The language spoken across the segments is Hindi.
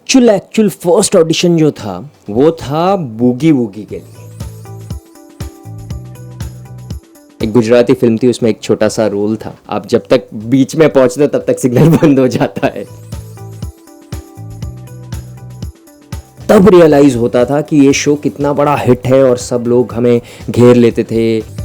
एक्चुअल फर्स्ट ऑडिशन जो था वो था बूगी वूगी के लिए। एक गुजराती फिल्म थी, उसमें एक छोटा सा रोल था। आप जब तक बीच में पहुंचते हो तब तक सिग्नल बंद हो जाता है। तब रियलाइज होता था कि ये शो कितना बड़ा हिट है और सब लोग हमें घेर लेते थे।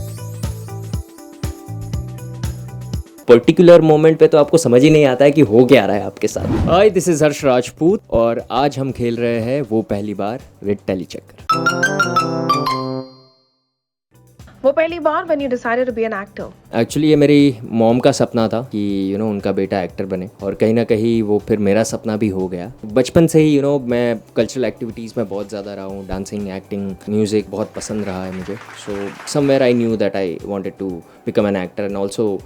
पर्टिकुलर मोमेंट पे तो आपको समझ ही नहीं आता है कि हो क्या रहा है आपके साथ। हाय, दिस इज हर्ष राजपूत और आज हम खेल रहे हैं वो पहली बार विद टेलीचेकर। वो पहली बार when you decided to be an actor? Actually ये मेरी मॉम का सपना था कि उनका बेटा एक्टर बने, और कहीं ना कहीं वो फिर मेरा सपना भी हो गया। बचपन से ही मैं कल्चरल एक्टिविटीज़ में बहुत ज़्यादा रहा हूँ। डांसिंग, एक्टिंग, म्यूज़िक बहुत पसंद रहा है मुझे। So somewhere I knew that I wanted to become an actor, and also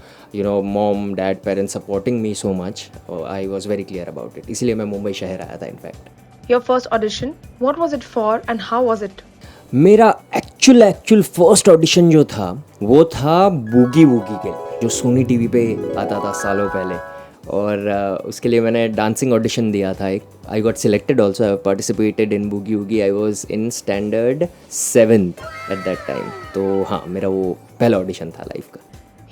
mom, dad, parents supporting me so much, I was very clear about it. इसलिए मैं मुंबई शहर आया था in fact. Your first audition, what was it for and how was it? मेरा एक्चुअल फर्स्ट ऑडिशन जो था वो था बूगी वूगी के लिए, जो सोनी टीवी पे आता था सालों पहले। और उसके लिए मैंने डांसिंग ऑडिशन दिया था एक। I got selected also, I participated in boogie woogie. I was in standard 7th at that time. तो हाँ, मेरा वो पहला ऑडिशन था लाइफ का।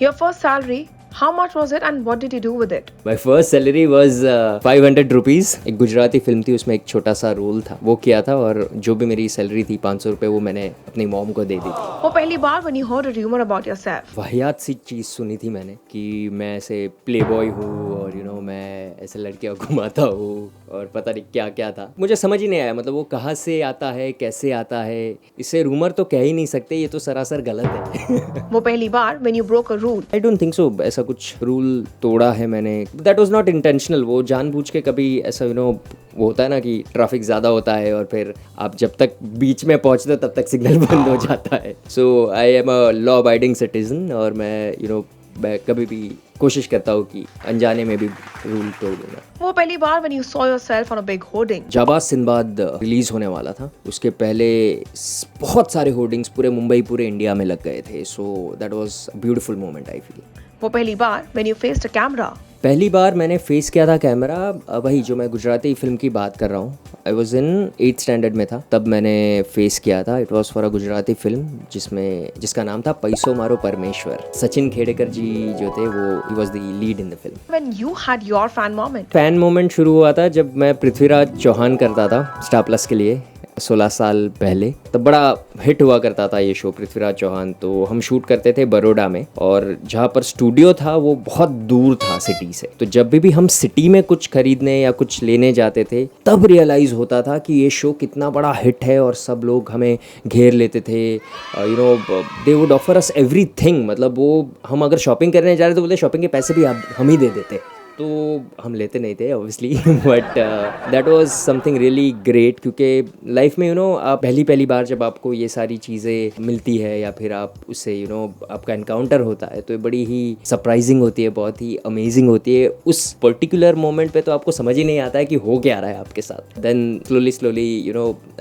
Your first salary, how much was it and what did you do with it? My first salary was 500 rupees. एक गुजराती फिल्म थी, उसमें एक छोटा सा रोल था, वो किया था। और जो भी मेरी सैलरी थी 500 रुपये, वो मैंने अपनी मॉम को दे दी थी। वो पहली बार when you heard a rumor about yourself? वाहियात सी चीज़ सुनी थी मैंने कि मैं ऐसे प्ले बॉय हूँ और मैं ऐसे लड़कियाँ घुमाता हूँ और पता नहीं क्या क्या था। मुझे समझ ही नहीं आया, मतलब वो कहाँ से आता है, कैसे आता है। इसे रूमर तो कह ही नहीं सकते, ये तो सरासर गलत है। वो पहली बार when you broke a rule? I don't think so, ऐसा कुछ रूल तोड़ा है मैंने। That was not intentional. वो जानबूझ के कभी ऐसा वो होता है ना कि ट्रैफिक ज़्यादा होता है और फिर आप जब तक बीच में पहुँचते हो तब तक सिग्नल बंद हो जाता है। So I am a law abiding citizen, और मैं कभी भी कोशिश करता हूँ कि अनजाने में भी रूल तोड़ दूंगा। वो पहली बार when you saw yourself on a big hoarding? Jaanbaaz Sindbad release होने वाला था, उसके पहले बहुत सारे होर्डिंग्स पूरे मुंबई, पूरे इंडिया में लग गए थे। So that was a beautiful moment I feel. वो पहली बार when you faced a camera? पहली बार मैंने फेस किया था कैमरा, वही जो मैं गुजराती फिल्म की बात कर रहा हूँ। I was in 8th standard में था, तब मैंने फेस किया था। It was for a Gujarati film जिसका नाम था पैसो मारो परमेश्वर। सचिन खेडेकर जी जो थे, वो he was the lead in the film. When you had your fan moment? Fan moment शुरू हुआ था जब मैं पृथ्वीराज चौहान करता था स्टार प्लस के लिए 16 साल पहले। तब बड़ा हिट हुआ करता था ये शो पृथ्वीराज चौहान। तो हम शूट करते थे बड़ौदा में, और जहाँ पर स्टूडियो था वो बहुत दूर था सिटी से। तो जब भी हम सिटी में कुछ खरीदने या कुछ लेने जाते थे, तब रियलाइज़ होता था कि ये शो कितना बड़ा हिट है और सब लोग हमें घेर लेते थे। They would offer us everything. मतलब वो, हम अगर शॉपिंग करने जा रहे थे तो बोलते शॉपिंग के पैसे भी हम ही दे देते। तो हम लेते नहीं थे obviously, but that was something really great. क्योंकि लाइफ में आप पहली बार जब आपको ये सारी चीज़ें मिलती है या फिर आप उससे आपका एनकाउंटर होता है, तो ये बड़ी ही सरप्राइजिंग होती है, बहुत ही अमेजिंग होती है। उस पर्टिकुलर मोमेंट पे तो आपको समझ ही नहीं आता है कि हो क्या रहा है आपके साथ। Then slowly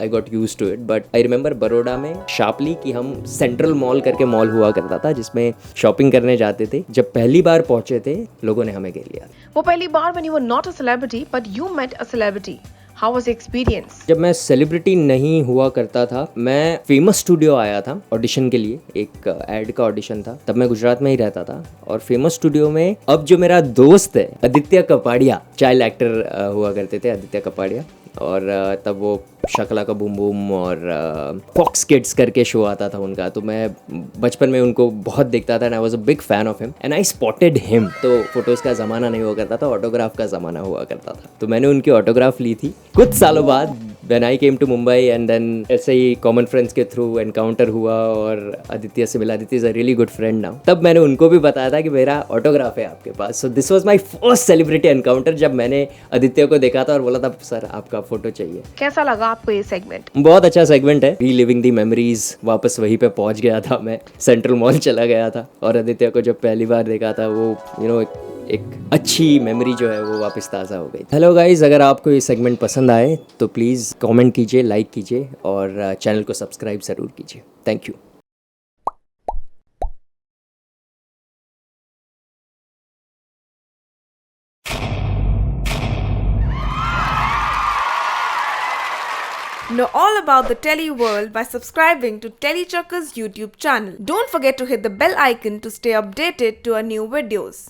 I got used to it. But I remember Baroda में शार्पली कि हम सेंट्रल मॉल करके मॉल हुआ करता था जिसमें शॉपिंग करने जाते थे। जब पहली बार पहुंचे थे, लोगों ने हमें घेर लिया। वो पहली बार when you were not a celebrity but you met a celebrity. How was the experience? जब मैं सेलिब्रिटी नहीं हुआ करता था, मैं फेमस स्टूडियो आया था ऑडिशन के लिए। एक एड का ऑडिशन था, तब मैं गुजरात में ही रहता था। और फेमस स्टूडियो में अब जो मेरा दोस्त है आदित्य कपाड़िया, चाइल्ड एक्टर हुआ करते थे आदित्य कपाड़िया। और तब वो शकला का बूम बूम और फॉक्स किड्स करके शो आता था उनका। तो मैं बचपन में उनको बहुत देखता था, and I was a big fan of him and I spotted him. तो फोटोज़ का ज़माना नहीं हुआ करता था, ऑटोग्राफ का ज़माना हुआ करता था। तो मैंने उनकी ऑटोग्राफ ली थी कुछ सालों बाद when I came to Mumbai. And then ऐसे ही कॉमन फ्रेंड्स के थ्रू एनकाउंटर हुआ और आदित्य से मिला। Aditya is a really good friend now. तब मैंने उनको भी बताया था कि मेरा ऑटोग्राफ है आपके पास। So this was my first celebrity encounter, जब मैंने आदित्य को देखा था और बोला था सर आपका फोटो चाहिए। कैसा लगा आपको ये सेगमेंट? बहुत अच्छा सेगमेंट है। रीलिविंग दी मेमोरीज, वापस वहीं पे पहुंच गया था मैं। सेंट्रल मॉल चला गया था और आदित्य को जब पहली बार देखा था, वो एक अच्छी मेमोरी जो है वो वापस ताज़ा हो गई। हेलो गाइज, अगर आपको ये सेगमेंट पसंद आए तो प्लीज़ कमेंट कीजिए, लाइक कीजिए और चैनल को सब्सक्राइब ज़रूर कीजिए। Thank you. Know all about the Tele world by subscribing to Telechuckers YouTube channel. Don't forget to hit the bell icon to stay updated to our new videos.